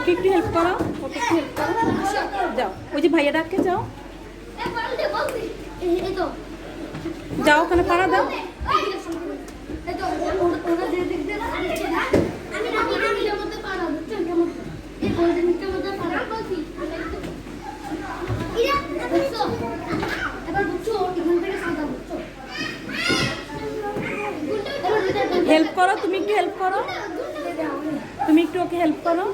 ওকে একটু হেল্প করো, ওকে একটু হেল্প করো। যাও, ওই যে ভাইয়া ডাককে যাও, যাও ওখানে পাড়া দাও। হেল্প করো, তুমি একটু হেল্প করো, তুমি একটু ওকে হেল্প করো।